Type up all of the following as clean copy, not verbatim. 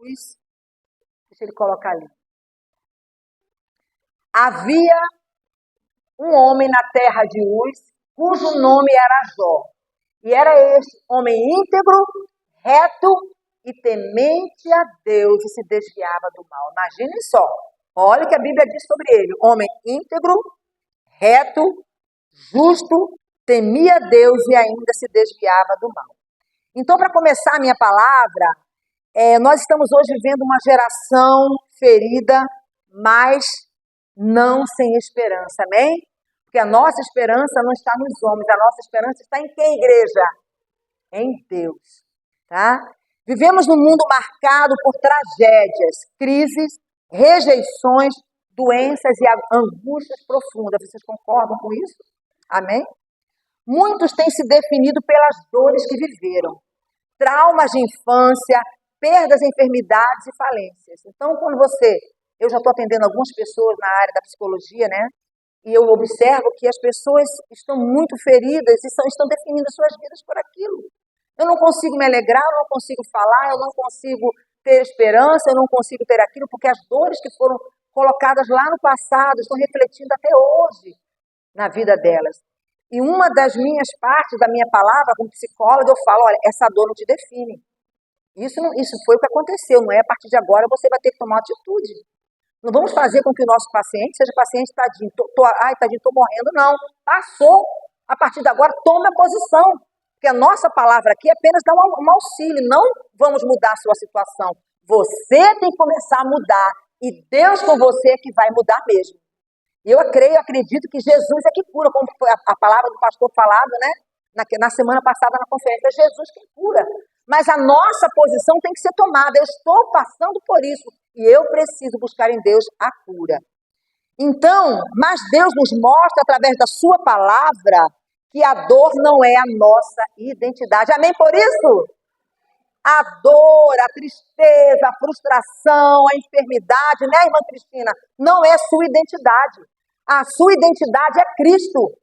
Uz. Deixa ele colocar ali. Havia um homem na terra de Uz, cujo nome era Jó. E era este homem íntegro, reto e temente a Deus e se desviava do mal. Imaginem só. Olha o que a Bíblia diz sobre ele. Homem íntegro, reto, justo, temia Deus e ainda se desviava do mal. Então, para começar a minha palavra, nós estamos hoje vivendo uma geração ferida, mas não sem esperança, amém? Porque a nossa esperança não está nos homens, a nossa esperança está em quem, igreja? Em Deus, tá? Vivemos num mundo marcado por tragédias, crises, rejeições, doenças e angústias profundas. Vocês concordam com isso? Amém? Muitos têm se definido pelas dores que viveram, traumas de infância, perdas, enfermidades e falências. Então, eu já estou atendendo algumas pessoas na área da psicologia, né? E eu observo que as pessoas estão muito feridas e estão definindo suas vidas por aquilo. Eu não consigo me alegrar, eu não consigo falar, eu não consigo ter esperança, eu não consigo ter aquilo, porque as dores que foram colocadas lá no passado estão refletindo até hoje na vida delas. E uma das minhas partes da minha palavra, como psicóloga, eu falo, olha, essa dor não te define. Isso foi o que aconteceu, não é a partir de agora você vai ter que tomar atitude. Não vamos fazer com que o nosso paciente seja paciente, tadinho, tadinho, estou morrendo, não. Passou. A partir de agora, tome a posição. Porque a nossa palavra aqui é apenas dar um auxílio. Não vamos mudar a sua situação. Você tem que começar a mudar. E Deus com você é que vai mudar mesmo. E eu acredito que Jesus é que cura, como foi a palavra do pastor falado, né? Na semana passada na conferência, é Jesus quem cura. Mas a nossa posição tem que ser tomada. Eu estou passando por isso e eu preciso buscar em Deus a cura. Então, mas Deus nos mostra através da sua palavra que a dor não é a nossa identidade. Amém por isso? A dor, a tristeza, a frustração, a enfermidade, né, irmã Cristina? Não é sua identidade. A sua identidade é Cristo.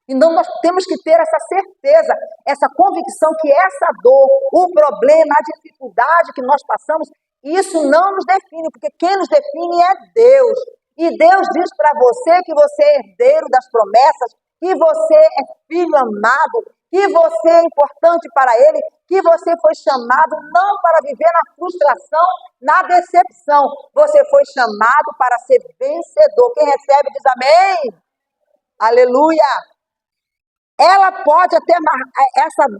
Então, nós temos que ter essa certeza, essa convicção que essa dor, o problema, a dificuldade que nós passamos, isso não nos define, porque quem nos define é Deus. E Deus diz para você que você é herdeiro das promessas, que você é filho amado, que você é importante para Ele, que você foi chamado não para viver na frustração, na decepção. Você foi chamado para ser vencedor. Quem recebe diz amém. Aleluia. Ela pode até,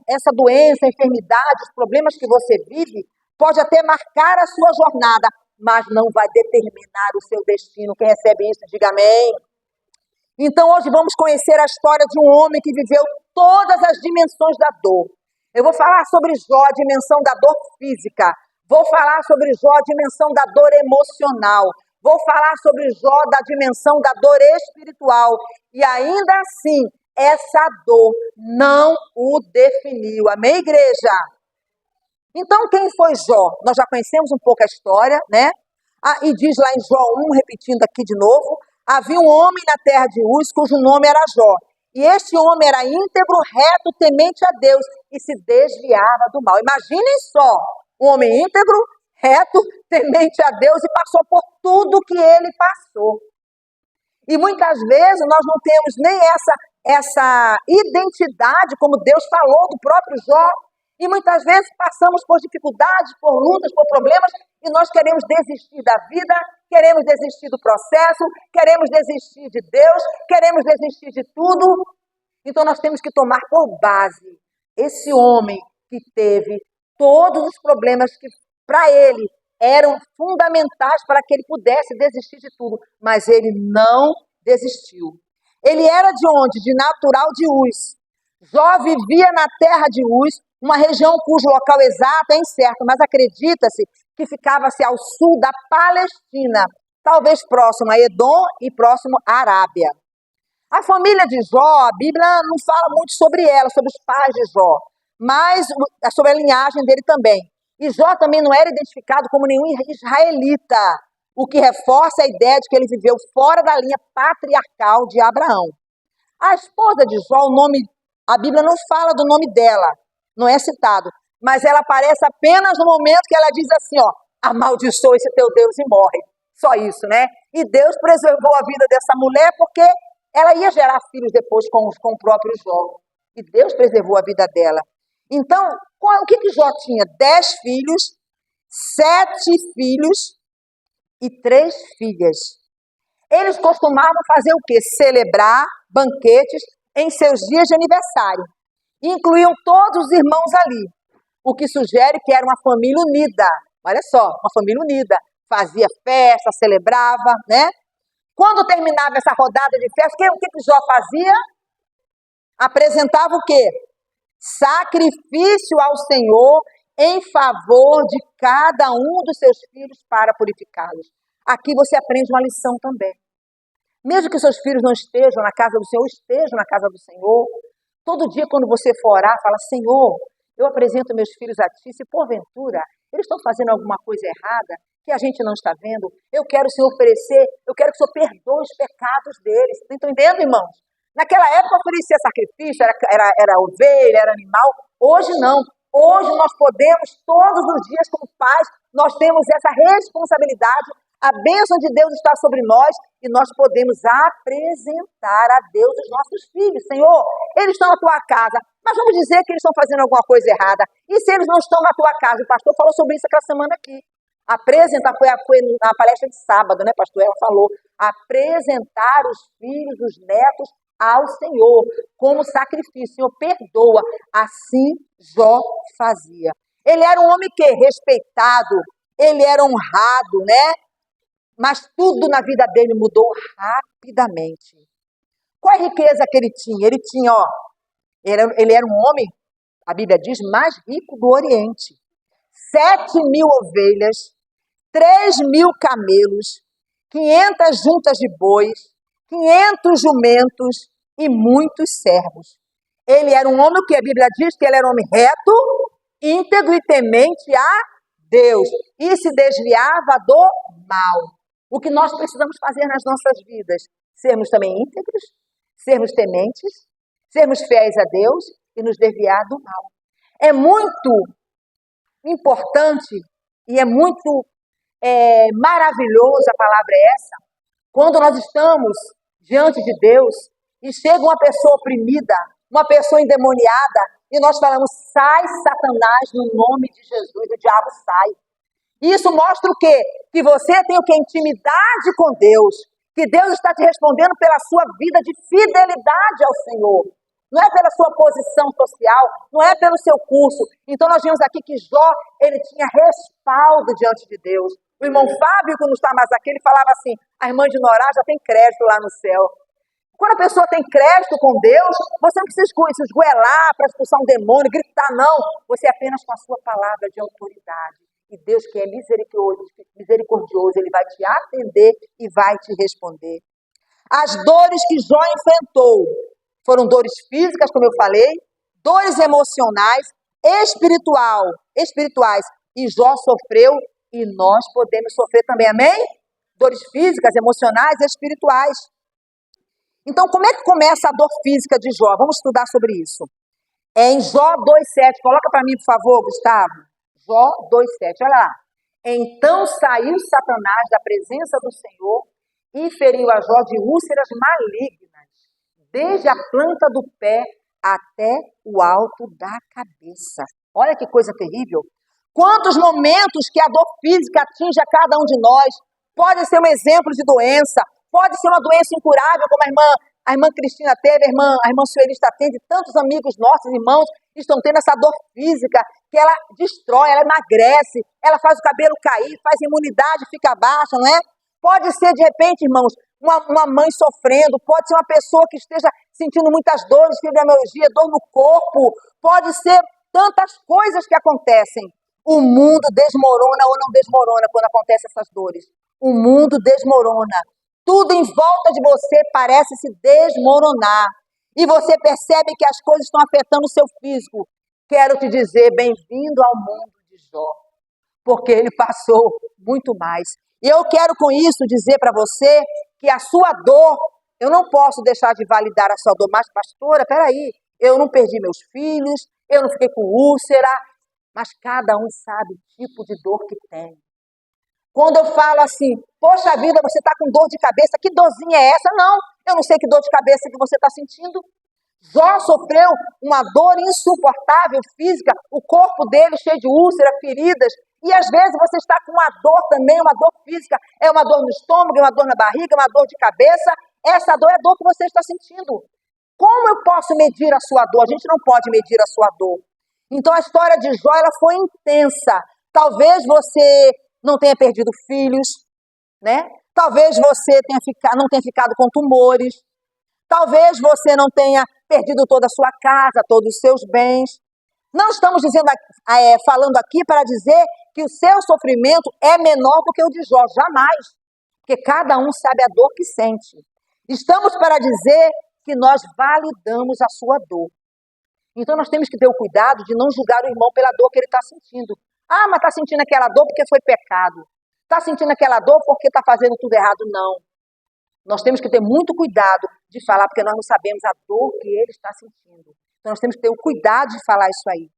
essa doença, enfermidade, os problemas que você vive, pode até marcar a sua jornada, mas não vai determinar o seu destino. Quem recebe isso, diga amém. Então hoje vamos conhecer a história de um homem que viveu todas as dimensões da dor. Eu vou falar sobre Jó, a dimensão da dor física. Vou falar sobre Jó, a dimensão da dor emocional. Vou falar sobre Jó, da dimensão da dor espiritual. E ainda assim, essa dor não o definiu. Amém, igreja? Então, quem foi Jó? Nós já conhecemos um pouco a história, né? E diz lá em Jó 1, repetindo aqui de novo, havia um homem na terra de Uz, cujo nome era Jó. E este homem era íntegro, reto, temente a Deus, e se desviava do mal. Imaginem só, um homem íntegro, reto, temente a Deus, e passou por tudo que ele passou. E muitas vezes nós não temos nem essa identidade, como Deus falou do próprio Jó, e muitas vezes passamos por dificuldades, por lutas, por problemas, e nós queremos desistir da vida, queremos desistir do processo, queremos desistir de Deus, queremos desistir de tudo. Então nós temos que tomar por base esse homem que teve todos os problemas que para ele eram fundamentais para que ele pudesse desistir de tudo, mas ele não desistiu. Ele era de onde? De natural de Uz. Jó vivia na terra de Uz, uma região cujo local exato é incerto, mas acredita-se que ficava-se ao sul da Palestina, talvez próximo a Edom e próximo à Arábia. A família de Jó, a Bíblia não fala muito sobre ela, sobre os pais de Jó, mas sobre a linhagem dele também. E Jó também não era identificado como nenhum israelita, o que reforça a ideia de que ele viveu fora da linha patriarcal de Abraão. A esposa de Jó, a Bíblia não fala do nome dela, não é citado, mas ela aparece apenas no momento que ela diz assim, ó, amaldiçoa esse teu Deus e morre. Só isso, né? E Deus preservou a vida dessa mulher porque ela ia gerar filhos depois com o próprio Jó. E Deus preservou a vida dela. Então, o que Jó tinha? 10 filhos, 7 filhos e 3 filhas. Eles costumavam fazer o quê? Celebrar banquetes em seus dias de aniversário. Incluíam todos os irmãos ali, o que sugere que era uma família unida. Olha só, uma família unida. Fazia festa, celebrava, né? Quando terminava essa rodada de festa, o que Jó fazia? Apresentava o quê? Sacrifício ao Senhor em favor de cada um dos seus filhos para purificá-los. Aqui você aprende uma lição também. Mesmo que seus filhos não estejam na casa do Senhor, estejam na casa do Senhor. Todo dia quando você for orar, fala, Senhor, eu apresento meus filhos a Ti, se porventura eles estão fazendo alguma coisa errada que a gente não está vendo, eu quero, Senhor, oferecer, eu quero que o Senhor perdoe os pecados deles. Estão entendendo, irmãos? Naquela época oferecia sacrifício, era ovelha, era animal. Hoje não. Hoje nós podemos, todos os dias como pais, nós temos essa responsabilidade. A bênção de Deus está sobre nós e nós podemos apresentar a Deus os nossos filhos. Senhor, eles estão na tua casa, mas vamos dizer que eles estão fazendo alguma coisa errada. E se eles não estão na tua casa? O pastor falou sobre isso aquela semana aqui. Apresentar, foi na palestra de sábado, né, pastor? Ela falou, apresentar os filhos, os netos ao Senhor como sacrifício. Senhor, perdoa. Assim Jó fazia. Ele era um homem que respeitado, ele era honrado, né? Mas tudo na vida dele mudou rapidamente. Qual é a riqueza que ele tinha? Ele tinha, ele era um homem, a Bíblia diz, mais rico do Oriente. 7.000 ovelhas, 3.000 camelos, 500 juntas de bois, 500 jumentos e muitos servos. Ele era um homem que a Bíblia diz que ele era um homem reto, íntegro e temente a Deus. E se desviava do mal. O que nós precisamos fazer nas nossas vidas? Sermos também íntegros, sermos tementes, sermos fiéis a Deus e nos desviar do mal. É muito importante e é muito maravilhoso, a palavra é essa, quando nós estamos diante de Deus e chega uma pessoa oprimida, uma pessoa endemoniada, e nós falamos, sai Satanás no nome de Jesus, o diabo sai. Isso mostra o quê? Que você tem o quê? Intimidade com Deus, que Deus está te respondendo pela sua vida de fidelidade ao Senhor. Não é pela sua posição social, não é pelo seu curso. Então nós vimos aqui que Jó, ele tinha respaldo diante de Deus. O irmão Fábio, que não está mais aqui, ele falava assim, a irmã de Norá já tem crédito lá no céu. Quando a pessoa tem crédito com Deus, você não precisa se esgoelar para expulsar um demônio, gritar, não. Você apenas com a sua palavra de autoridade. E Deus, que é misericordioso, ele vai te atender e vai te responder. As dores que Jó enfrentou foram dores físicas, como eu falei, dores emocionais, espirituais. E Jó sofreu e nós podemos sofrer também, amém? Dores físicas, emocionais e espirituais. Então, como é que começa a dor física de Jó? Vamos estudar sobre isso. É em Jó 2,7. Coloca para mim, por favor, Gustavo. Jó 2,7. Olha lá. Então saiu Satanás da presença do Senhor e feriu a Jó de úlceras malignas, desde a planta do pé até o alto da cabeça. Olha que coisa terrível. Quantos momentos que a dor física atinge a cada um de nós. Pode ser um exemplo de doença, pode ser uma doença incurável, como a irmã Cristina teve, a irmã Sueli está tendo, e tantos amigos nossos, irmãos, estão tendo essa dor física, que ela destrói, ela emagrece, ela faz o cabelo cair, faz a imunidade, fica baixa, não é? Pode ser, de repente, irmãos, uma mãe sofrendo, pode ser uma pessoa que esteja sentindo muitas dores, fibromialgia, dor no corpo, pode ser tantas coisas que acontecem. O mundo desmorona ou não desmorona quando acontecem essas dores. O mundo desmorona. Tudo em volta de você parece se desmoronar. E você percebe que as coisas estão afetando o seu físico. Quero te dizer, bem-vindo ao mundo de Jó. Porque ele passou muito mais. E eu quero com isso dizer para você que a sua dor, eu não posso deixar de validar a sua dor. Mas, pastora, peraí, eu não perdi meus filhos, eu não fiquei com úlcera. Mas cada um sabe o tipo de dor que tem. Quando eu falo assim, poxa vida, você está com dor de cabeça, que dorzinha é essa? Não, eu não sei que dor de cabeça que você está sentindo. Jó sofreu uma dor insuportável física, o corpo dele cheio de úlceras, feridas, e às vezes você está com uma dor também, uma dor física, é uma dor no estômago, é uma dor na barriga, é uma dor de cabeça, essa dor é a dor que você está sentindo. Como eu posso medir a sua dor? A gente não pode medir a sua dor. Então a história de Jó, ela foi intensa. Talvez você não tenha perdido filhos, né? Talvez você não tenha ficado com tumores. Talvez você não tenha perdido toda a sua casa, todos os seus bens. Não estamos falando aqui para dizer que o seu sofrimento é menor do que o de Jó, jamais. Porque cada um sabe a dor que sente. Estamos para dizer que nós validamos a sua dor. Então nós temos que ter o cuidado de não julgar o irmão pela dor que ele está sentindo. Ah, mas está sentindo aquela dor porque foi pecado. Está sentindo aquela dor porque está fazendo tudo errado. Não. Nós temos que ter muito cuidado de falar, porque nós não sabemos a dor que ele está sentindo. Então nós temos que ter o cuidado de falar isso aí.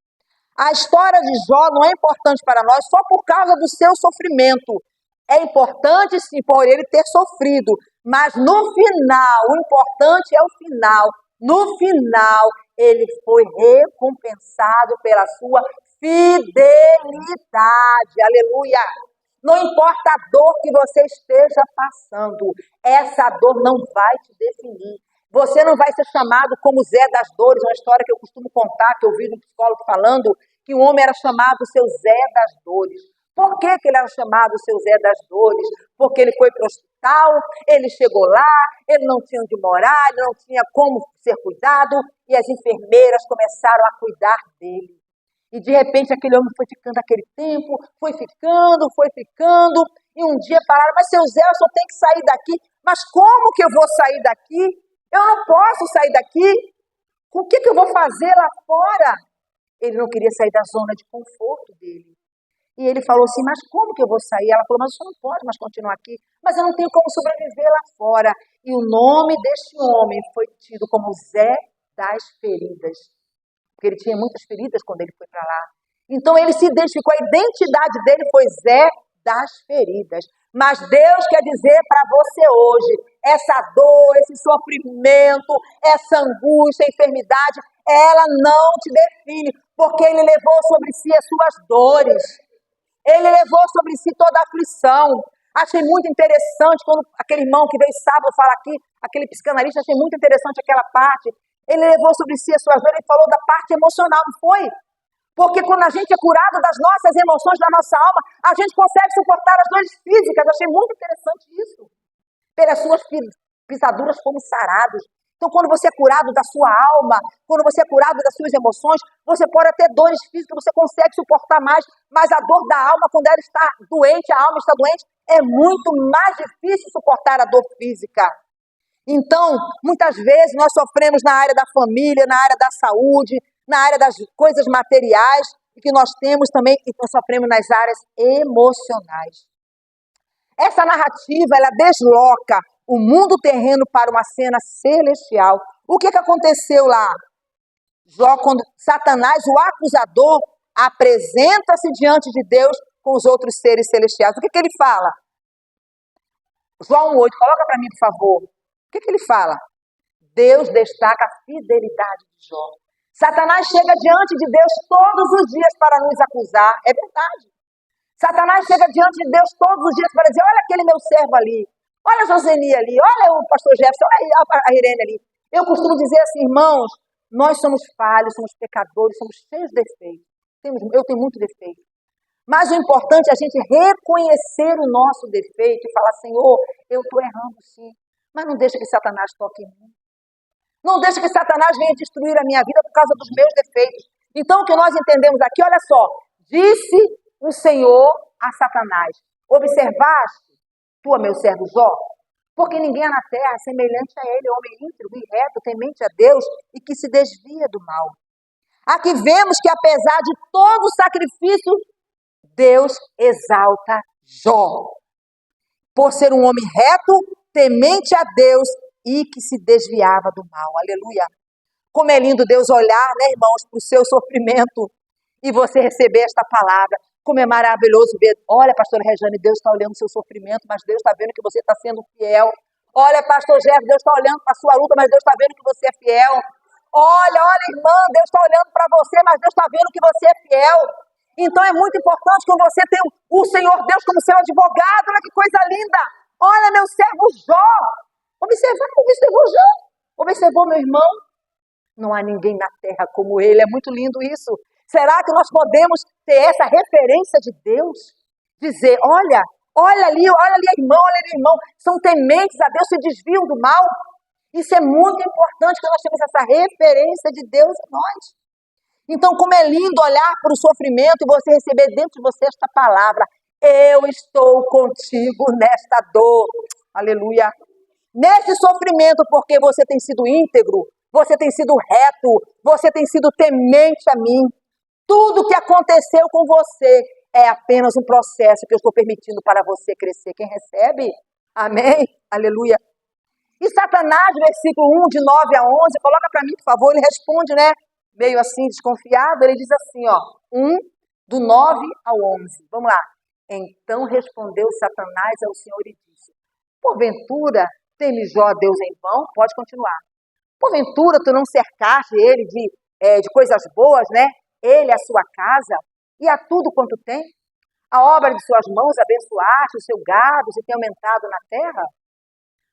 A história de Jó não é importante para nós só por causa do seu sofrimento. É importante sim por ele ter sofrido, mas no final, o importante é o final. No final, ele foi recompensado pela sua fidelidade. Aleluia! Não importa a dor que você esteja passando, essa dor não vai te definir. Você não vai ser chamado como Zé das Dores, uma história que eu costumo contar, que eu vi um psicólogo falando, que o homem era chamado seu Zé das Dores. Por que ele era chamado seu Zé das Dores? Porque ele foi para o hospital, ele chegou lá, ele não tinha onde morar, ele não tinha como ser cuidado, e as enfermeiras começaram a cuidar dele. E de repente aquele homem foi ficando aquele tempo, foi ficando, e um dia pararam, mas seu Zé, eu só tenho que sair daqui. Mas como que eu vou sair daqui? Eu não posso sair daqui. O que eu vou fazer lá fora? Ele não queria sair da zona de conforto dele. E ele falou assim, mas como que eu vou sair? Ela falou, mas você não pode mais continuar aqui. Mas eu não tenho como sobreviver lá fora. E o nome deste homem foi tido como Zé das Feridas. Porque ele tinha muitas feridas quando ele foi para lá. Então ele se identificou, a identidade dele foi Zé das Feridas. Mas Deus quer dizer para você hoje, essa dor, esse sofrimento, essa angústia, enfermidade, ela não te define, porque ele levou sobre si as suas dores. Ele levou sobre si toda a aflição. Achei muito interessante quando aquele irmão que veio sábado falar aqui, aquele psicanalista, achei muito interessante aquela parte. Ele levou sobre si as suas dores, ele falou da parte emocional, não foi? Porque quando a gente é curado das nossas emoções, da nossa alma, a gente consegue suportar as dores físicas. Achei muito interessante isso. Pelas suas pisaduras fomos sarados. Então, quando você é curado da sua alma, quando você é curado das suas emoções, você pode ter dores físicas, você consegue suportar mais, mas a dor da alma, quando ela está doente, a alma está doente, é muito mais difícil suportar a dor física. Então, muitas vezes nós sofremos na área da família, na área da saúde, na área das coisas materiais, e que nós temos também, e nós sofremos nas áreas emocionais. Essa narrativa, ela desloca o mundo terreno para uma cena celestial. O que aconteceu lá? Jó, quando Satanás, o acusador, apresenta-se diante de Deus com os outros seres celestiais. O que ele fala? João 1:8, coloca para mim, por favor. O que ele fala? Deus destaca a fidelidade de Jó. Satanás chega diante de Deus todos os dias para nos acusar. É verdade. Satanás chega diante de Deus todos os dias para dizer, olha aquele meu servo ali, olha a Joseni ali, olha o pastor Jefferson, olha a Irene ali. Eu costumo dizer assim, irmãos, nós somos falhos, somos pecadores, somos cheios de defeitos. Eu tenho muito defeito. Mas o importante é a gente reconhecer o nosso defeito e falar, Senhor, eu estou errando sim, mas não deixa que Satanás toque em mim. Não deixa que Satanás venha destruir a minha vida por causa dos meus defeitos. Então, o que nós entendemos aqui, olha só, disse o Senhor a Satanás, observaste tu, meu servo Jó? Porque ninguém na terra é semelhante a ele, homem íntegro e reto, temente a Deus e que se desvia do mal. Aqui vemos que apesar de todo o sacrifício, Deus exalta Jó. Por ser um homem reto, temente a Deus e que se desviava do mal. Aleluia. Como é lindo Deus olhar, né, irmãos, para o seu sofrimento e você receber esta palavra. Como é maravilhoso ver. Olha, pastora Rejane, Deus está olhando o seu sofrimento, mas Deus está vendo que você está sendo fiel. Olha, pastor Jeff, Deus está olhando para a sua luta, mas Deus está vendo que você é fiel. Olha, irmã, Deus está olhando para você, mas Deus está vendo que você é fiel. Então é muito importante que você tenha o Senhor Deus como seu advogado. Olha que coisa linda. Olha, meu servo Jó. Observou Jó. Observou meu irmão. Não há ninguém na terra como ele. É muito lindo isso. Será que nós podemos ter essa referência de Deus? Dizer, olha ali a irmã, olha ali, irmão. São tementes a Deus, se desviam do mal. Isso é muito importante que nós temos essa referência de Deus em nós. Então, como é lindo olhar para o sofrimento e você receber dentro de você esta palavra. Eu estou contigo nesta dor. Aleluia. Nesse sofrimento, porque você tem sido íntegro, você tem sido reto, você tem sido temente a mim. Tudo que aconteceu com você é apenas um processo que eu estou permitindo para você crescer. Quem recebe? Amém? Aleluia. E Satanás, versículo 1, de 9 a 11, coloca para mim, por favor, ele responde, né? Meio assim, desconfiado, ele diz assim, 1, do 9 ao 11. Vamos lá. Então respondeu Satanás ao Senhor e disse, porventura, teme Jó a Deus em vão? Pode continuar. Porventura, tu não cercaste ele de coisas boas, né? Ele, a sua casa, e a tudo quanto tem? A obra de suas mãos abençoaste, o seu gado se tem aumentado na terra?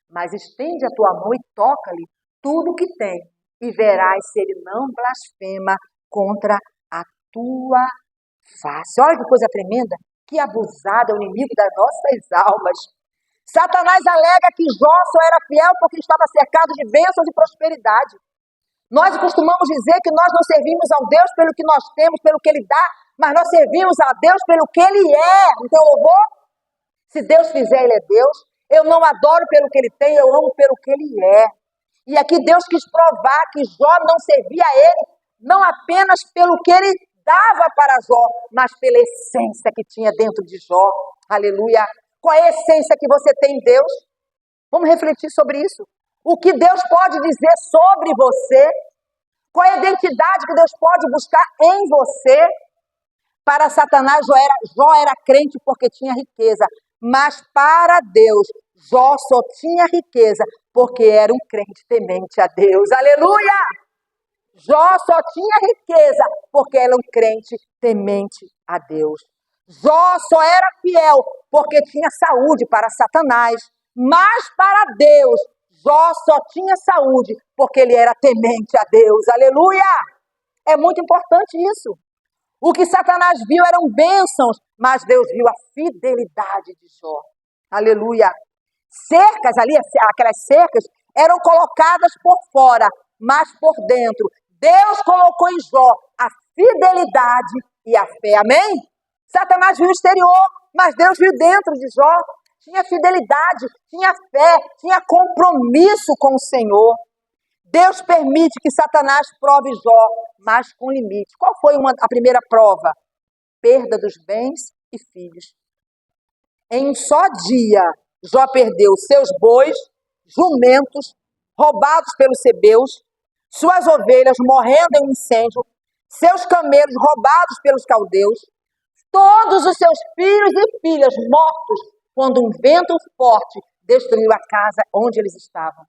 Mas estende a tua mão e toca-lhe tudo o que tem, e verás se ele não blasfema contra a tua face. Olha que coisa tremenda, que abusado é o inimigo das nossas almas. Satanás alega que Jó só era fiel porque estava cercado de bênçãos e prosperidade. Nós costumamos dizer que nós não servimos ao Deus pelo que nós temos, pelo que Ele dá, mas nós servimos a Deus pelo que Ele é. Então, louvor, se Deus fizer, Ele é Deus. Eu não adoro pelo que Ele tem, eu amo pelo que Ele é. E aqui Deus quis provar que Jó não servia a Ele, não apenas pelo que Ele dava para Jó, mas pela essência que tinha dentro de Jó. Aleluia. Qual é a essência que você tem em Deus? Vamos refletir sobre isso. O que Deus pode dizer sobre você? Qual é a identidade que Deus pode buscar em você? Para Satanás, Jó era crente porque tinha riqueza. Mas para Deus, Jó só tinha riqueza porque era um crente temente a Deus. Aleluia! Jó só tinha riqueza porque era um crente temente a Deus. Jó só era fiel porque tinha saúde. Para Satanás. Mas para Deus, Jó só tinha saúde porque ele era temente a Deus. Aleluia! É muito importante isso. O que Satanás viu eram bênçãos, mas Deus viu a fidelidade de Jó. Aleluia! Cercas ali, aquelas cercas, eram colocadas por fora, mas por dentro. Deus colocou em Jó a fidelidade e a fé. Amém? Satanás viu o exterior, mas Deus viu dentro de Jó. Tinha fidelidade, tinha fé, tinha compromisso com o Senhor. Deus permite que Satanás prove Jó, mas com limite. Qual foi a primeira prova? Perda dos bens e filhos. Em um só dia, Jó perdeu seus bois, jumentos, roubados pelos sebeus, suas ovelhas morrendo em um incêndio, seus camelos roubados pelos caldeus, todos os seus filhos e filhas mortos quando um vento forte destruiu a casa onde eles estavam.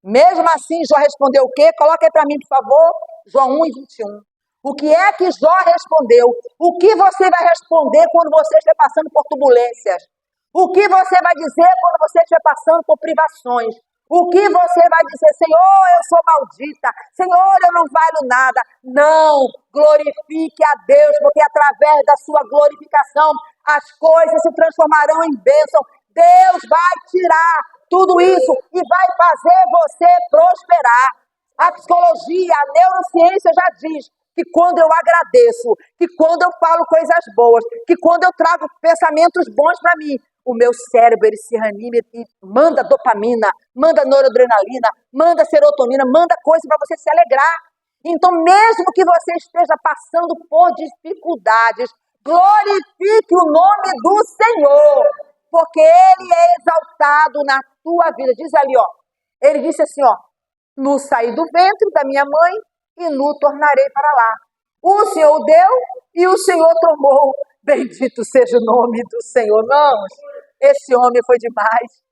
Mesmo assim, Jó respondeu o quê? Coloca aí para mim, por favor, Jó 1 e 21. O que é que Jó respondeu? O que você vai responder quando você estiver passando por turbulências? O que você vai dizer quando você estiver passando por privações? O que você vai dizer? Senhor, eu sou maldita. Senhor, eu não valho nada. Não, glorifique a Deus, porque através da sua glorificação, as coisas se transformarão em bênção. Deus vai tirar tudo isso e vai fazer você prosperar. A psicologia, a neurociência já diz que quando eu agradeço, que quando eu falo coisas boas, que quando eu trago pensamentos bons para mim, o meu cérebro ele se reanima e manda dopamina, manda noradrenalina, manda serotonina, manda coisa para você se alegrar. Então, mesmo que você esteja passando por dificuldades, glorifique o nome do Senhor, porque Ele é exaltado na tua vida. Diz ali, ele disse assim, nu saí do ventre da minha mãe e nu tornarei para lá. O Senhor deu e o Senhor tomou. Bendito seja o nome do Senhor. Não, esse homem foi demais.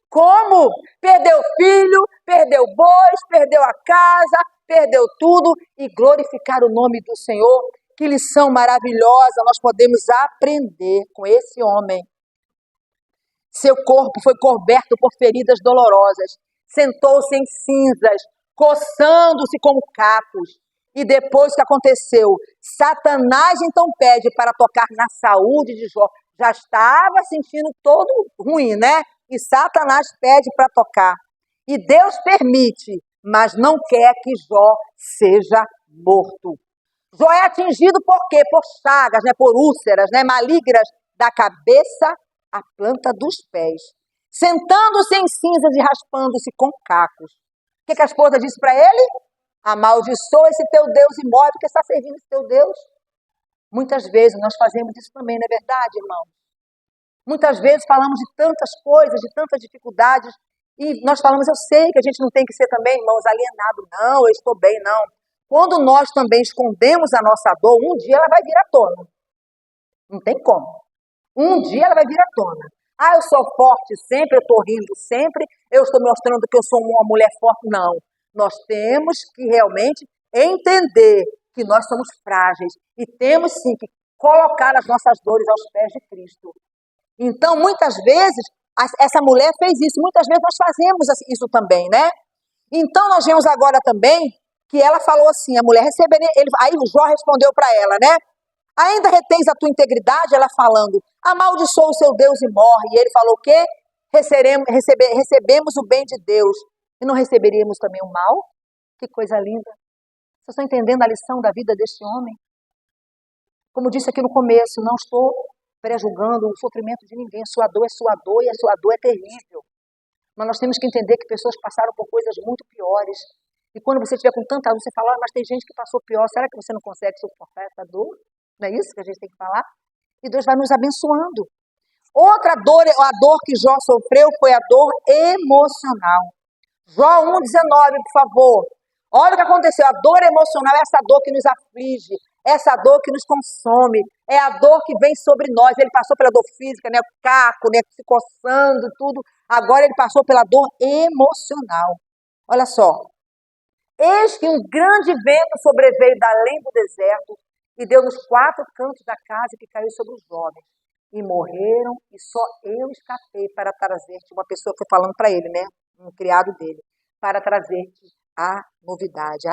Como? Perdeu filho, perdeu bois, perdeu a casa, perdeu tudo e glorificar o nome do Senhor. Que lição maravilhosa nós podemos aprender com esse homem. Seu corpo foi coberto por feridas dolorosas, sentou-se em cinzas, coçando-se como cacos. E depois que aconteceu, Satanás então pede para tocar na saúde de Jó. Já estava sentindo todo ruim, né? E Satanás pede para tocar. E Deus permite, mas não quer que Jó seja morto. Jó é atingido por quê? Por chagas, né? Por úlceras, né? Malignas da cabeça à planta dos pés. Sentando-se em cinzas e raspando-se com cacos. O que a esposa disse para ele? Amaldiçoa esse teu Deus e morre porque está servindo esse teu Deus. Muitas vezes nós fazemos isso também, não é verdade, irmão? Muitas vezes falamos de tantas coisas, de tantas dificuldades, e nós falamos, eu sei que a gente não tem que ser também, irmãos, alienado. Não, eu estou bem, não. Quando nós também escondemos a nossa dor, um dia ela vai vir à tona. Não tem como. Um dia ela vai vir à tona. Ah, eu sou forte sempre, eu estou rindo sempre, eu estou mostrando que eu sou uma mulher forte. Não. Nós temos que realmente entender que nós somos frágeis e temos sim que colocar as nossas dores aos pés de Cristo. Então, muitas vezes, essa mulher fez isso, muitas vezes nós fazemos isso também, né? Então, nós vemos agora também que ela falou assim, a mulher receberia, aí o Jó respondeu para ela, né? Ainda retens a tua integridade? Ela falando, amaldiçoa o seu Deus e morre. E ele falou o quê? Recebemos o bem de Deus e não receberíamos também o mal? Que coisa linda. Vocês estão entendendo a lição da vida deste homem? Como disse aqui no começo, não estou pré-julgando o sofrimento de ninguém. Sua dor é sua dor e a sua dor é terrível. Mas nós temos que entender que pessoas passaram por coisas muito piores. E quando você estiver com tanta dor, você fala, mas tem gente que passou pior, será que você não consegue suportar essa dor? Não é isso que a gente tem que falar? E Deus vai nos abençoando. Outra dor, a dor que Jó sofreu foi a dor emocional. Jó 1,19, por favor. Olha o que aconteceu. A dor emocional é essa dor que nos aflige, essa dor que nos consome, é a dor que vem sobre nós. Ele passou pela dor física, né, o caco, né, se coçando, tudo. Agora ele passou pela dor emocional. Olha só. Eis que um grande vento sobreveio da além do deserto e deu nos 4 cantos da casa que caiu sobre os jovens. E morreram, e só eu escapei para trazer-te, uma pessoa foi falando para ele, né? Um criado dele, para trazer-te a novidade,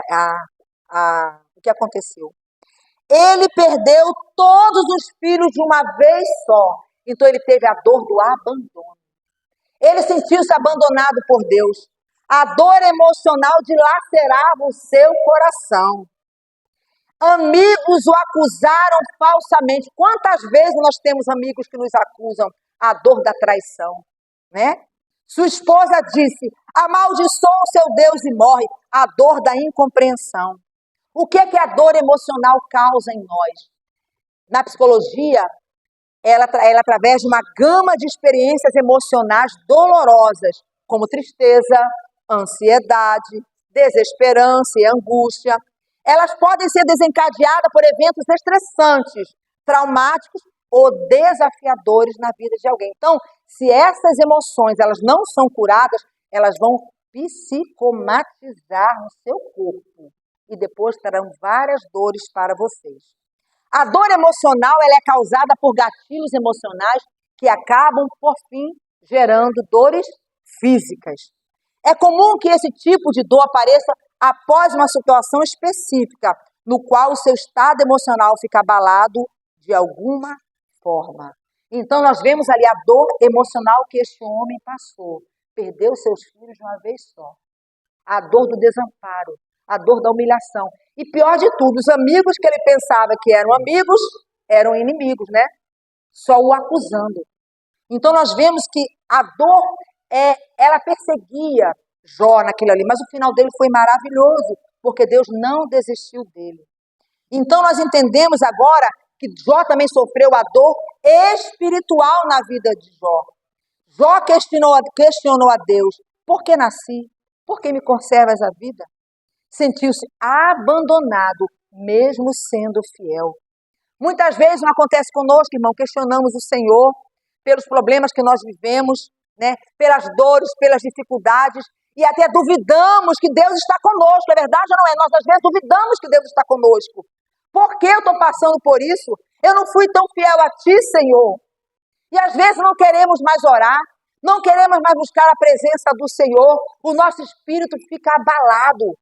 o que aconteceu. Ele perdeu todos os filhos de uma vez só. Então ele teve a dor do abandono. Ele sentiu-se abandonado por Deus. A dor emocional dilacerava o seu coração. Amigos o acusaram falsamente. Quantas vezes nós temos amigos que nos acusam? A dor da traição, né? Sua esposa disse, amaldiçoa o seu Deus e morre. A dor da incompreensão. O que é que a dor emocional causa em nós? Na psicologia, ela através de uma gama de experiências emocionais dolorosas, como tristeza, ansiedade, desesperança e angústia. Elas podem ser desencadeadas por eventos estressantes, traumáticos ou desafiadores na vida de alguém. Então, se essas emoções elas não são curadas, elas vão psicomatizar no seu corpo e depois trarão várias dores para vocês. A dor emocional ela é causada por gatilhos emocionais que acabam, por fim, gerando dores físicas. É comum que esse tipo de dor apareça após uma situação específica, no qual o seu estado emocional fica abalado de alguma forma. Então, nós vemos ali a dor emocional que este homem passou. Perdeu seus filhos de uma vez só. A dor do desamparo, a dor da humilhação. E pior de tudo, os amigos que ele pensava que eram amigos, eram inimigos, né? Só o acusando. Então, nós vemos que a dor, ela perseguia Jó naquilo ali, mas o final dele foi maravilhoso, porque Deus não desistiu dele. Então, nós entendemos agora que Jó também sofreu a dor espiritual na vida de Jó. Jó questionou a Deus, por que nasci? Por que me conservas a vida? Sentiu-se abandonado, mesmo sendo fiel. Muitas vezes não acontece conosco, irmão, questionamos o Senhor pelos problemas que nós vivemos, né? Pelas dores, pelas dificuldades, e até duvidamos que Deus está conosco. É verdade ou não é? Nós às vezes duvidamos que Deus está conosco. Por que eu estou passando por isso? Eu não fui tão fiel a Ti, Senhor. E às vezes não queremos mais orar, não queremos mais buscar a presença do Senhor, o nosso espírito fica abalado.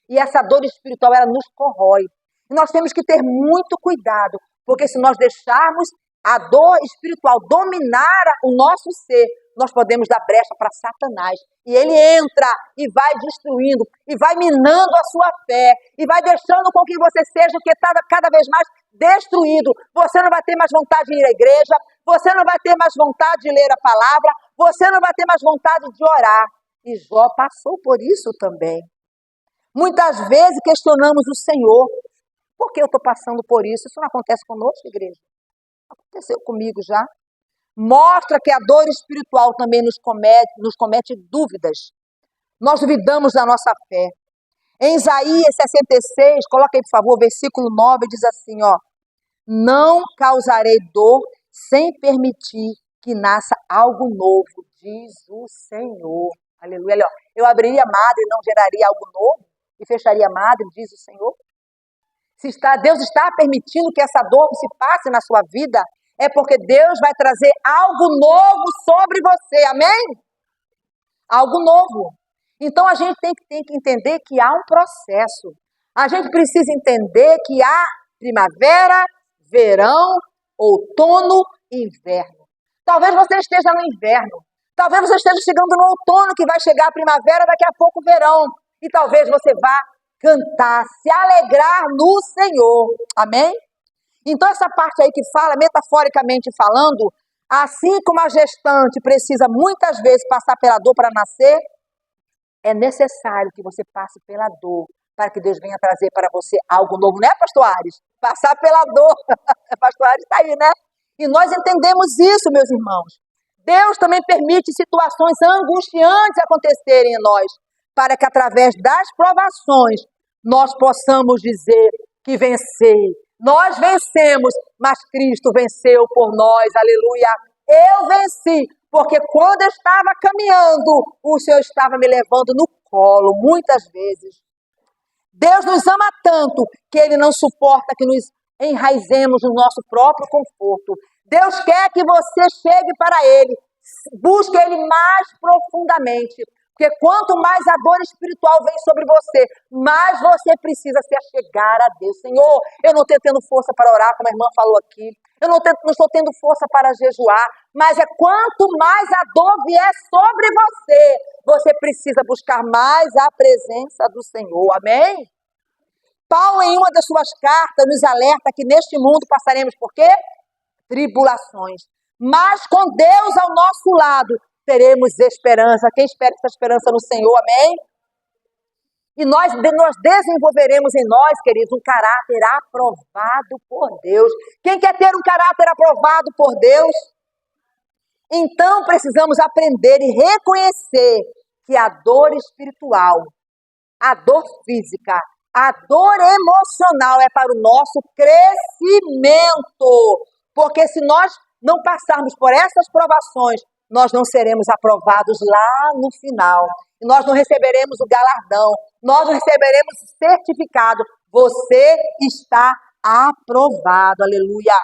E essa dor espiritual, ela nos corrói. E nós temos que ter muito cuidado, porque se nós deixarmos a dor espiritual dominar o nosso ser, nós podemos dar brecha para Satanás. E ele entra e vai destruindo, e vai minando a sua fé, e vai deixando com que você seja cada vez mais destruído. Você não vai ter mais vontade de ir à igreja, você não vai ter mais vontade de ler a palavra, você não vai ter mais vontade de orar. E Jó passou por isso também. Muitas vezes questionamos o Senhor. Por que eu estou passando por isso? Isso não acontece conosco, igreja? Aconteceu comigo já. Mostra que a dor espiritual também nos comete dúvidas. Nós duvidamos da nossa fé. Em Isaías 66, coloca aí, por favor, versículo 9, diz assim, ó. Não causarei dor sem permitir que nasça algo novo, diz o Senhor. Aleluia. Eu abriria madre e não geraria algo novo? E fecharia madre, diz o Senhor? Deus está permitindo que essa dor se passe na sua vida, é porque Deus vai trazer algo novo sobre você, amém? Algo novo. Então a gente tem que entender que há um processo. A gente precisa entender que há primavera, verão, outono e inverno. Talvez você esteja no inverno. Talvez você esteja chegando no outono, que vai chegar a primavera, daqui a pouco o verão. E talvez você vá cantar, se alegrar no Senhor. Amém? Então essa parte aí que fala, metaforicamente falando, assim como a gestante precisa muitas vezes passar pela dor para nascer, é necessário que você passe pela dor para que Deus venha trazer para você algo novo, né, pastor Ares? Passar pela dor. Pastor Ares está aí, né? E nós entendemos isso, meus irmãos. Deus também permite situações angustiantes acontecerem em nós, para que através das provações nós possamos dizer que vencei. Nós vencemos, mas Cristo venceu por nós, aleluia. Eu venci, porque quando eu estava caminhando, o Senhor estava me levando no colo, muitas vezes. Deus nos ama tanto que Ele não suporta que nos enraizemos no nosso próprio conforto. Deus quer que você chegue para Ele, busque Ele mais profundamente. Porque quanto mais a dor espiritual vem sobre você, mais você precisa se achegar a Deus. Senhor, eu não estou tendo força para orar, como a irmã falou aqui. Eu não estou tendo força para jejuar. Mas é quanto mais a dor vier sobre você, você precisa buscar mais a presença do Senhor. Amém? Paulo, em uma das suas cartas, nos alerta que neste mundo passaremos por quê? Tribulações. Mas com Deus ao nosso lado, teremos esperança. Quem espera essa esperança no Senhor, amém? E nós desenvolveremos em nós, queridos, um caráter aprovado por Deus. Quem quer ter um caráter aprovado por Deus? Então precisamos aprender e reconhecer que a dor espiritual, a dor física, a dor emocional é para o nosso crescimento. Porque se nós não passarmos por essas provações, nós não seremos aprovados lá no final. E nós não receberemos o galardão. Nós não receberemos o certificado. Você está aprovado. Aleluia.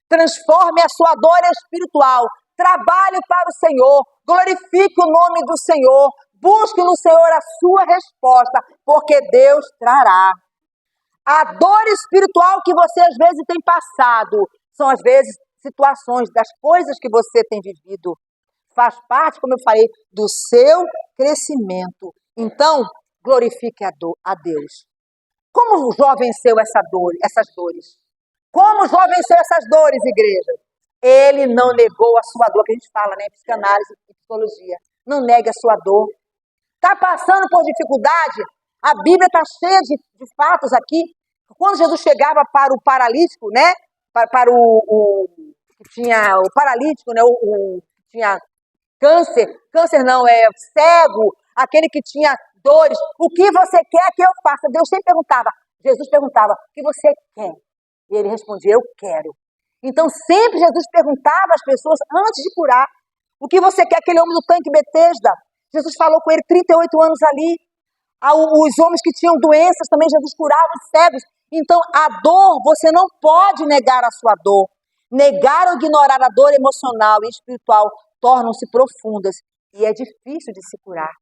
Transforme a sua dor espiritual. Trabalhe para o Senhor. Glorifique o nome do Senhor. Busque no Senhor a sua resposta, porque Deus trará. A dor espiritual que você às vezes tem passado são às vezes situações das coisas que você tem vivido. Faz parte, como eu falei, do seu crescimento. Então, glorifique a Deus. Como Jó venceu essas dores? Como Jó venceu essas dores, igreja? Ele não negou a sua dor, que a gente fala, né? Psicanálise e psicologia. Não negue a sua dor. Está passando por dificuldade? A Bíblia está cheia de fatos aqui. Quando Jesus chegava para o paralítico, né? Para o que tinha o paralítico, né? O tinha câncer não, cego, aquele que tinha dores. O que você quer que eu faça? Jesus perguntava, o que você quer? E ele respondia, eu quero. Então sempre Jesus perguntava às pessoas, antes de curar, o que você quer? Aquele homem do tanque Betesda. Jesus falou com ele 38 anos ali. Os homens que tinham doenças também, Jesus curava os cegos. Então, a dor, você não pode negar a sua dor. Negar ou ignorar a dor emocional e espiritual tornam-se profundas e é difícil de se curar.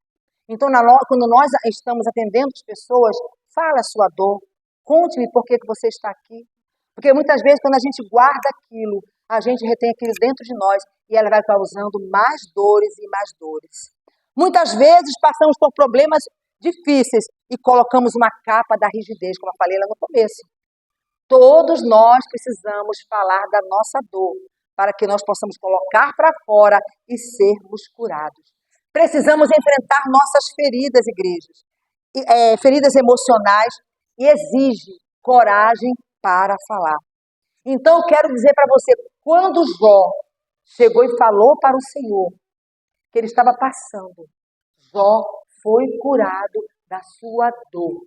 Então, quando nós estamos atendendo as pessoas, fala a sua dor, conte-me por que você está aqui. Porque muitas vezes, quando a gente guarda aquilo, a gente retém aquilo dentro de nós e ela vai causando mais dores e mais dores. Muitas vezes passamos por problemas difíceis e colocamos uma capa da rigidez, como eu falei lá no começo. Todos nós precisamos falar da nossa dor para que nós possamos colocar para fora e sermos curados. Precisamos enfrentar nossas feridas, igrejas, feridas emocionais, e exige coragem para falar. Então, eu quero dizer para você, quando Jó chegou e falou para o Senhor que ele estava passando, Jó foi curado da sua dor.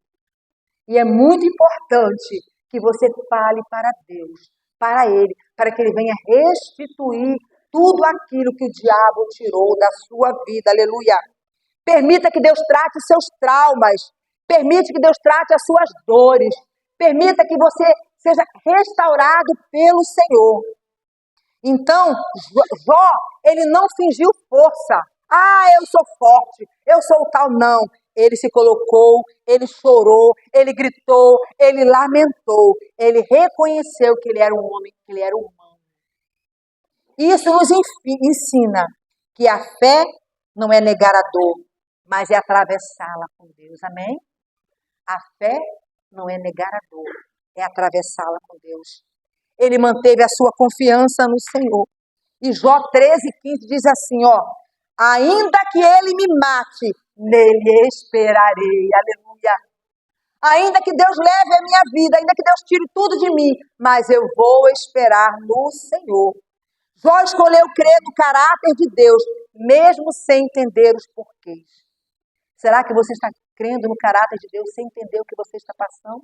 E é muito importante que você fale para Deus, para Ele, para que Ele venha restituir tudo aquilo que o diabo tirou da sua vida. Aleluia. Permita que Deus trate os seus traumas. Permite que Deus trate as suas dores. Permita que você seja restaurado pelo Senhor. Então, Jó, ele não fingiu força. Ah, eu sou forte, eu sou tal. Não. Ele se colocou, ele chorou, ele gritou, ele lamentou. Ele reconheceu que ele era um homem, que ele era humano. Isso nos ensina que a fé não é negar a dor, mas é atravessá-la com Deus. Amém? A fé não é negar a dor, é atravessá-la com Deus. Ele manteve a sua confiança no Senhor. E Jó 13:15 diz assim, ainda que ele me mate, nele esperarei. Aleluia. Ainda que Deus leve a minha vida, ainda que Deus tire tudo de mim, mas eu vou esperar no Senhor. Jó escolheu crer no caráter de Deus, mesmo sem entender os porquês. Será que você está crendo no caráter de Deus sem entender o que você está passando?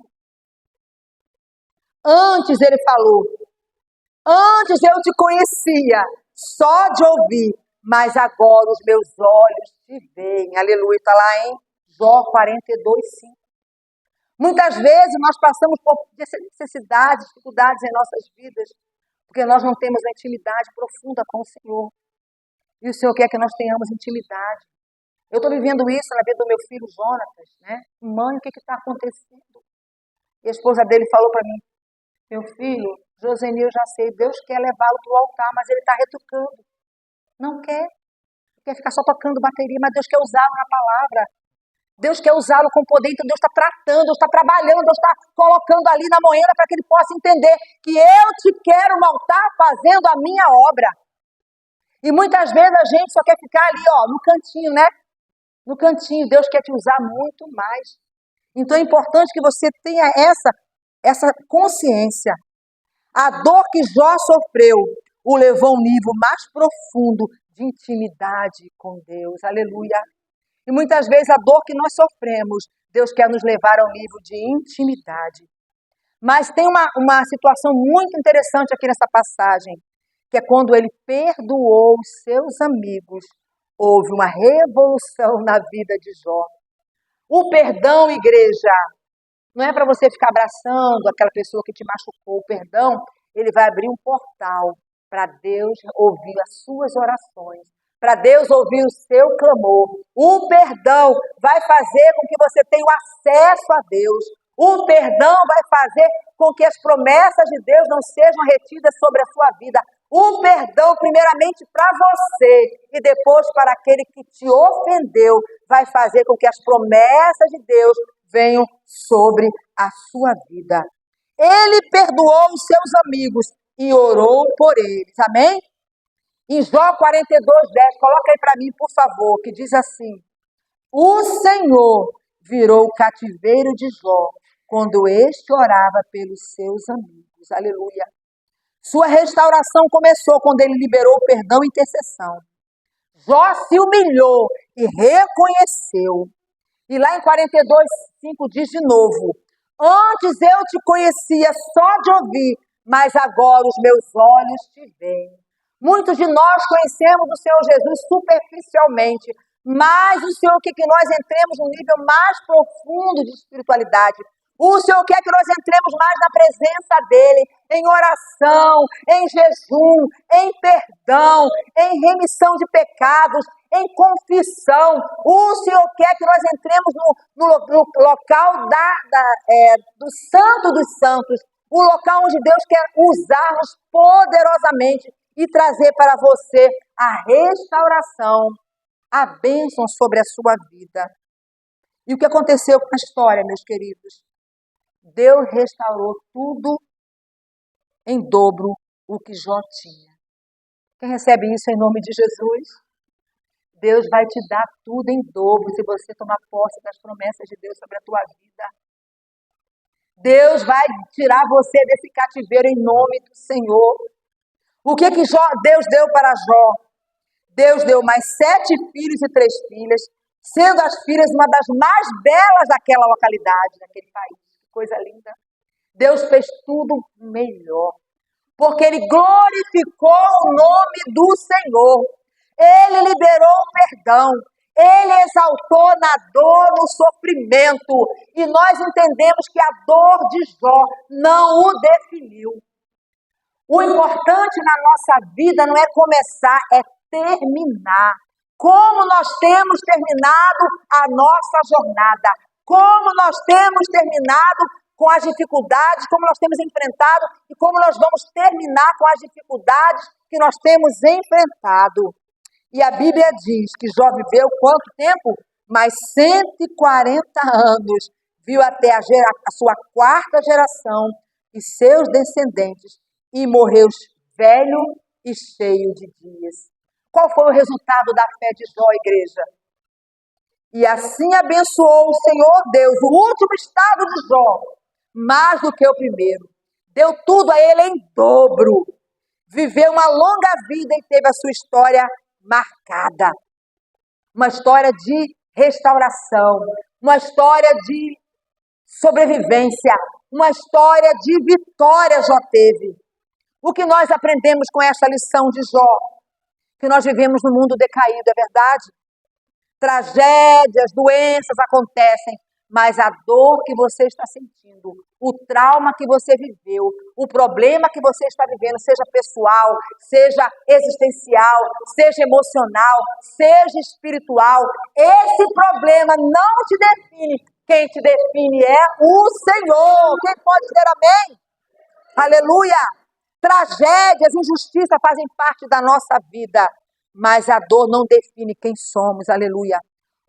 Antes ele falou, antes eu te conhecia, só de ouvir, mas agora os meus olhos te veem. Aleluia, está lá em Jó 42:5. Muitas vezes nós passamos por necessidades, dificuldades em nossas vidas, porque nós não temos uma intimidade profunda com o Senhor. E o Senhor quer que nós tenhamos intimidade. Eu estou vivendo isso na vida do meu filho Jonatas, né? Mãe, o que está acontecendo? E a esposa dele falou para mim, meu filho, Josenil, eu já sei, Deus quer levá-lo para o altar, mas ele está retrucando. Não quer. Quer ficar só tocando bateria, mas Deus quer usá-lo na palavra. Deus quer usá-lo com poder, então Deus está tratando, Deus está trabalhando, Deus está colocando ali na moenda para que ele possa entender que eu te quero no altar fazendo a minha obra. E muitas vezes a gente só quer ficar ali, no cantinho, né? No cantinho, Deus quer te usar muito mais. Então é importante que você tenha essa consciência. A dor que Jó sofreu o levou a um nível mais profundo de intimidade com Deus. Aleluia. E muitas vezes a dor que nós sofremos, Deus quer nos levar ao nível de intimidade. Mas tem uma situação muito interessante aqui nessa passagem, que é quando ele perdoou os seus amigos, houve uma revolução na vida de Jó. O perdão, igreja, não é para você ficar abraçando aquela pessoa que te machucou. O perdão, ele vai abrir um portal para Deus ouvir as suas orações, para Deus ouvir o seu clamor. O perdão vai fazer com que você tenha acesso a Deus. O perdão vai fazer com que as promessas de Deus não sejam retidas sobre a sua vida. O perdão, primeiramente, para você e depois para aquele que te ofendeu, vai fazer com que as promessas de Deus venham sobre a sua vida. Ele perdoou os seus amigos e orou por eles. Amém? Em Jó 42:10, coloca aí para mim, por favor, que diz assim: o Senhor virou o cativeiro de Jó quando este orava pelos seus amigos. Aleluia. Sua restauração começou quando ele liberou o perdão e intercessão. Jó se humilhou e reconheceu. E lá em 42:5 diz de novo: Antes eu te conhecia só de ouvir, mas agora os meus olhos te veem. Muitos de nós conhecemos o Senhor Jesus superficialmente, mas o Senhor quer que nós entremos num nível mais profundo de espiritualidade. O Senhor quer que nós entremos mais na presença dEle, em oração, em jejum, em perdão, em remissão de pecados, em confissão. O Senhor quer que nós entremos no local do Santo dos Santos, o local onde Deus quer usar-nos poderosamente e trazer para você a restauração, a bênção sobre a sua vida. E o que aconteceu com a história, meus queridos? Deus restaurou tudo em dobro o que Jó tinha. Quem recebe isso em nome de Jesus? Deus vai te dar tudo em dobro se você tomar posse das promessas de Deus sobre a tua vida. Deus vai tirar você desse cativeiro em nome do Senhor. O que Deus deu para Jó? Deus deu mais 7 filhos e 3 filhas, sendo as filhas uma das mais belas daquela localidade, daquele país. Que coisa linda. Deus fez tudo melhor, porque Ele glorificou o nome do Senhor. Ele liberou o perdão. Ele exaltou na dor, no sofrimento. E nós entendemos que a dor de Jó não o definiu. O importante na nossa vida não é começar, é terminar. Como nós temos terminado a nossa jornada. Como nós temos terminado com as dificuldades, como nós temos enfrentado e como nós vamos terminar com as dificuldades que nós temos enfrentado. E a Bíblia diz que Jó viveu quanto tempo? Mais 140 anos. Viu até a sua 4ª geração e seus descendentes. E morreu velho e cheio de dias. Qual foi o resultado da fé de Jó, igreja? E assim abençoou o Senhor Deus, o último estado de Jó, mais do que o primeiro. Deu tudo a ele em dobro. Viveu uma longa vida e teve a sua história marcada. Uma história de restauração, uma história de sobrevivência, uma história de vitória Jó teve. O que nós aprendemos com esta lição de Jó? Que nós vivemos num mundo decaído, é verdade? Tragédias, doenças acontecem, mas a dor que você está sentindo, o trauma que você viveu, o problema que você está vivendo, seja pessoal, seja existencial, seja emocional, seja espiritual, esse problema não te define. Quem te define é o Senhor. Quem pode dizer amém? Aleluia! Tragédias, injustiça fazem parte da nossa vida, mas a dor não define quem somos, aleluia.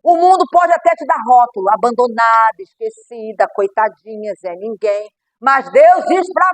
O mundo pode até te dar rótulo, abandonada, esquecida, coitadinha, Zé Ninguém, mas Deus diz para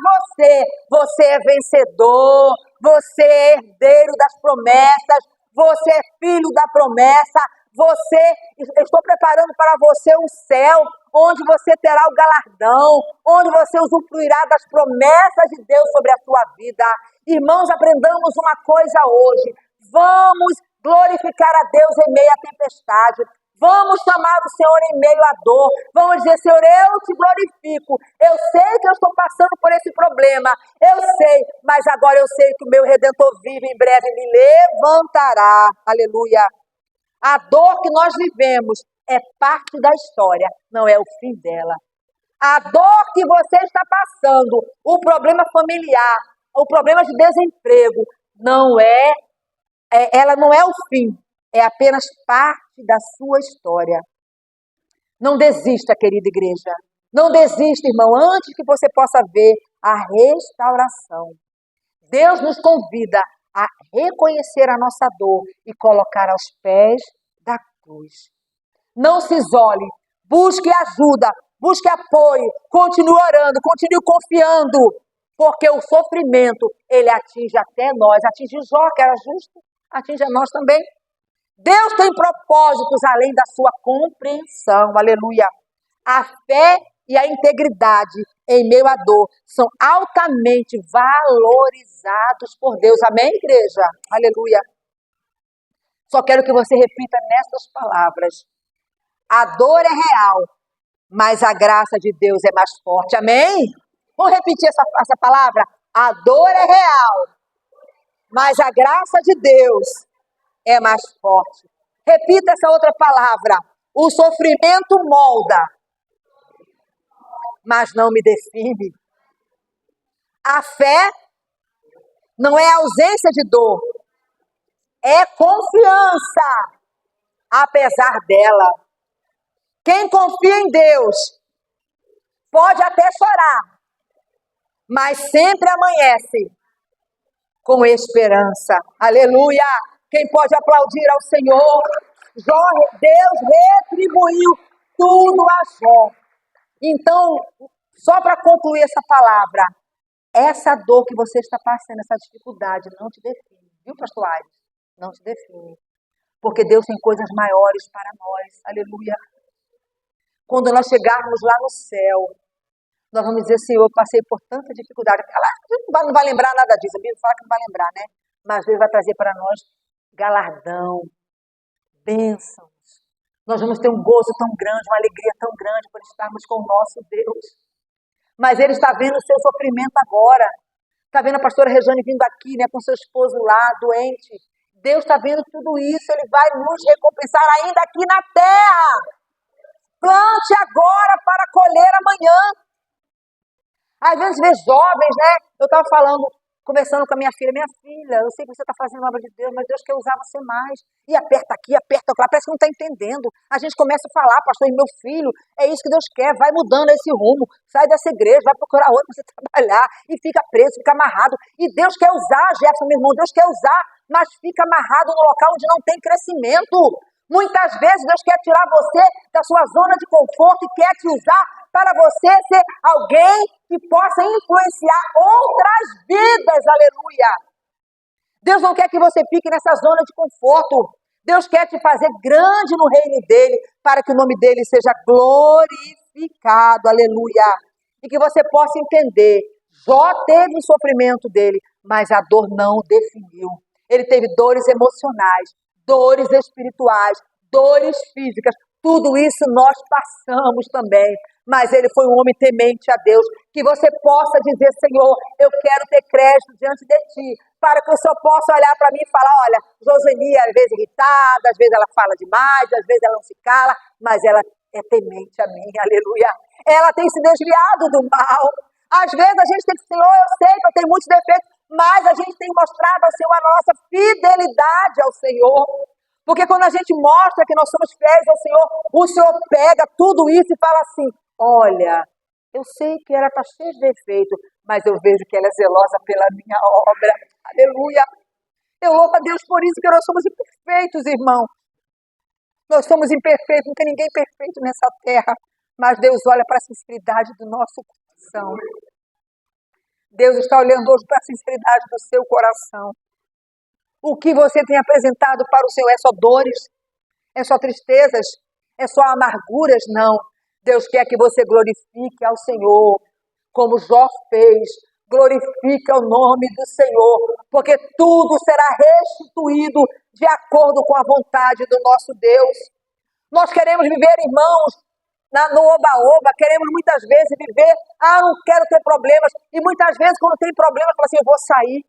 você é vencedor, você é herdeiro das promessas, você é filho da promessa, eu estou preparando para você um céu, onde você terá o galardão, onde você usufruirá das promessas de Deus sobre a sua vida. Irmãos, aprendamos uma coisa hoje. Vamos glorificar a Deus em meio à tempestade. Vamos chamar o Senhor em meio à dor. Vamos dizer, Senhor, eu te glorifico. Eu sei que eu estou passando por esse problema. Eu sei, mas agora eu sei que o meu Redentor vive, em breve me levantará. Aleluia. A dor que nós vivemos é parte da história, não é o fim dela. A dor que você está passando, o problema familiar, o problema de desemprego, ela não é o fim, é apenas parte da sua história. Não desista, querida igreja. Não desista, irmão, antes que você possa ver a restauração. Deus nos convida a reconhecer a nossa dor e colocar aos pés da cruz. Não se isole, busque ajuda, busque apoio, continue orando, continue confiando, porque o sofrimento, ele atinge até nós, atinge Jó, que era justo, atinge a nós também. Deus tem propósitos além da sua compreensão, aleluia. A fé e a integridade em meio à dor são altamente valorizados por Deus. Amém, igreja? Aleluia. Só quero que você repita nessas palavras. A dor é real, mas a graça de Deus é mais forte. Amém? Vamos repetir essa palavra? A dor é real, mas a graça de Deus é mais forte. Repita essa outra palavra. O sofrimento molda, mas não me define. A fé não é ausência de dor, é confiança, apesar dela. Quem confia em Deus pode até chorar, mas sempre amanhece com esperança. Aleluia! Quem pode aplaudir ao Senhor? Deus retribuiu tudo a Jó. Então, só para concluir essa palavra, essa dor que você está passando, essa dificuldade, não te define. Viu, pastor Aires? Não te define. Porque Deus tem coisas maiores para nós. Aleluia. Quando nós chegarmos lá no céu, nós vamos dizer, Senhor, eu passei por tanta dificuldade. Ela não vai lembrar nada disso. A Bíblia fala que não vai lembrar, né? Mas Deus vai trazer para nós galardão, bênçãos. Nós vamos ter um gozo tão grande, uma alegria tão grande por estarmos com o nosso Deus. Mas Ele está vendo o seu sofrimento agora. Está vendo a pastora Rejane vindo aqui, né, com seu esposo lá, doente. Deus está vendo tudo isso. Ele vai nos recompensar ainda aqui na terra. Plante agora para colher amanhã. Às vezes vê jovens, né? Eu estava conversando com a minha filha, eu sei que você está fazendo a obra de Deus, mas Deus quer usar você mais. E aperta aqui, aperta lá, parece que não está entendendo. A gente começa a falar, pastor, e meu filho, é isso que Deus quer, vai mudando esse rumo, sai dessa igreja, vai procurar outra para você trabalhar, e fica preso, fica amarrado. E Deus quer usar, Jefferson, meu irmão, Deus quer usar, mas fica amarrado no local onde não tem crescimento. Muitas vezes Deus quer tirar você da sua zona de conforto e quer te usar para você ser alguém que possa influenciar outras vidas, aleluia. Deus não quer que você fique nessa zona de conforto. Deus quer te fazer grande no reino dele, para que o nome dele seja glorificado, aleluia. E que você possa entender, Jó teve o sofrimento dele, mas a dor não o definiu. Ele teve dores emocionais, dores espirituais, dores físicas, tudo isso nós passamos também. Mas ele foi um homem temente a Deus. Que você possa dizer, Senhor, eu quero ter crédito diante de ti, para que o Senhor possa olhar para mim e falar, olha, Joseli às vezes irritada, às vezes ela fala demais, às vezes ela não se cala, mas ela é temente a mim, aleluia. Ela tem se desviado do mal. Às vezes a gente tem que, Senhor, eu sei que eu tenho muitos defeitos, mas a gente tem mostrado ao Senhor a nossa fidelidade ao Senhor. Porque quando a gente mostra que nós somos fiéis ao Senhor, o Senhor pega tudo isso e fala assim, olha, eu sei que ela está cheia de defeito, mas eu vejo que ela é zelosa pela minha obra. Aleluia. Eu louvo a Deus por isso, que nós somos imperfeitos, irmão. Nós somos imperfeitos, não tem ninguém perfeito nessa terra. Mas Deus olha para a sinceridade do nosso coração. Deus está olhando hoje para a sinceridade do seu coração. O que você tem apresentado para o Senhor é só dores? É só tristezas? É só amarguras? Não. Deus quer que você glorifique ao Senhor, como Jó fez. Glorifique o nome do Senhor, porque tudo será restituído de acordo com a vontade do nosso Deus. Nós queremos viver, irmãos, no oba-oba, queremos muitas vezes viver, não quero ter problemas, e muitas vezes quando tem problemas, fala assim, eu vou sair.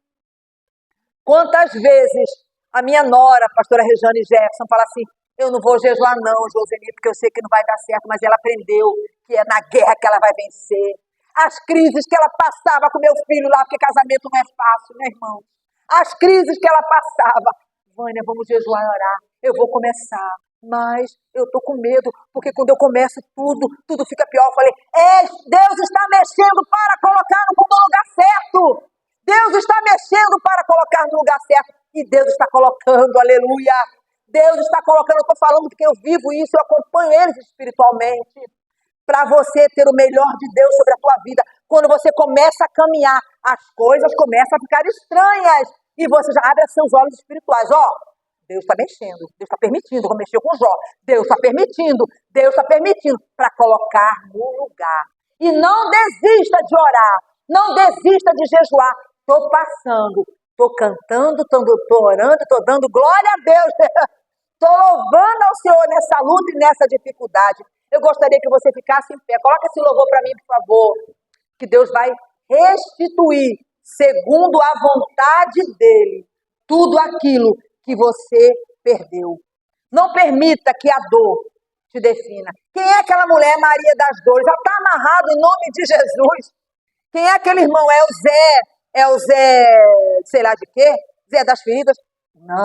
Quantas vezes a minha nora, a pastora Rejane Jefferson, fala assim, eu não vou jejuar não, Joseli, porque eu sei que não vai dar certo, mas ela aprendeu que é na guerra que ela vai vencer. As crises que ela passava com meu filho lá, porque casamento não é fácil, né, irmão? As crises que ela passava. Vânia, vamos jejuar e orar. Eu vou começar, mas eu estou com medo, porque quando eu começo tudo fica pior. Eu falei, Deus está mexendo para colocar no lugar certo. Deus está mexendo para colocar no lugar certo. E Deus está colocando, aleluia. Deus está colocando, eu estou falando porque eu vivo isso, eu acompanho eles espiritualmente. Para você ter o melhor de Deus sobre a tua vida. Quando você começa a caminhar, as coisas começam a ficar estranhas. E você já abre seus olhos espirituais. Deus está mexendo, Deus está permitindo, como mexeu com Jó. Deus está permitindo para colocar no lugar. E não desista de orar, não desista de jejuar. Estou passando, estou cantando, estou orando, estou dando glória a Deus. Estou louvando ao Senhor nessa luta e nessa dificuldade. Eu gostaria que você ficasse em pé. Coloca esse louvor para mim, por favor. Que Deus vai restituir, segundo a vontade dEle, tudo aquilo que você perdeu. Não permita que a dor te defina. Quem é aquela mulher Maria das Dores? Já está amarrado em nome de Jesus. Quem é aquele irmão? É o Zé, sei lá de quê? Zé das feridas? Não.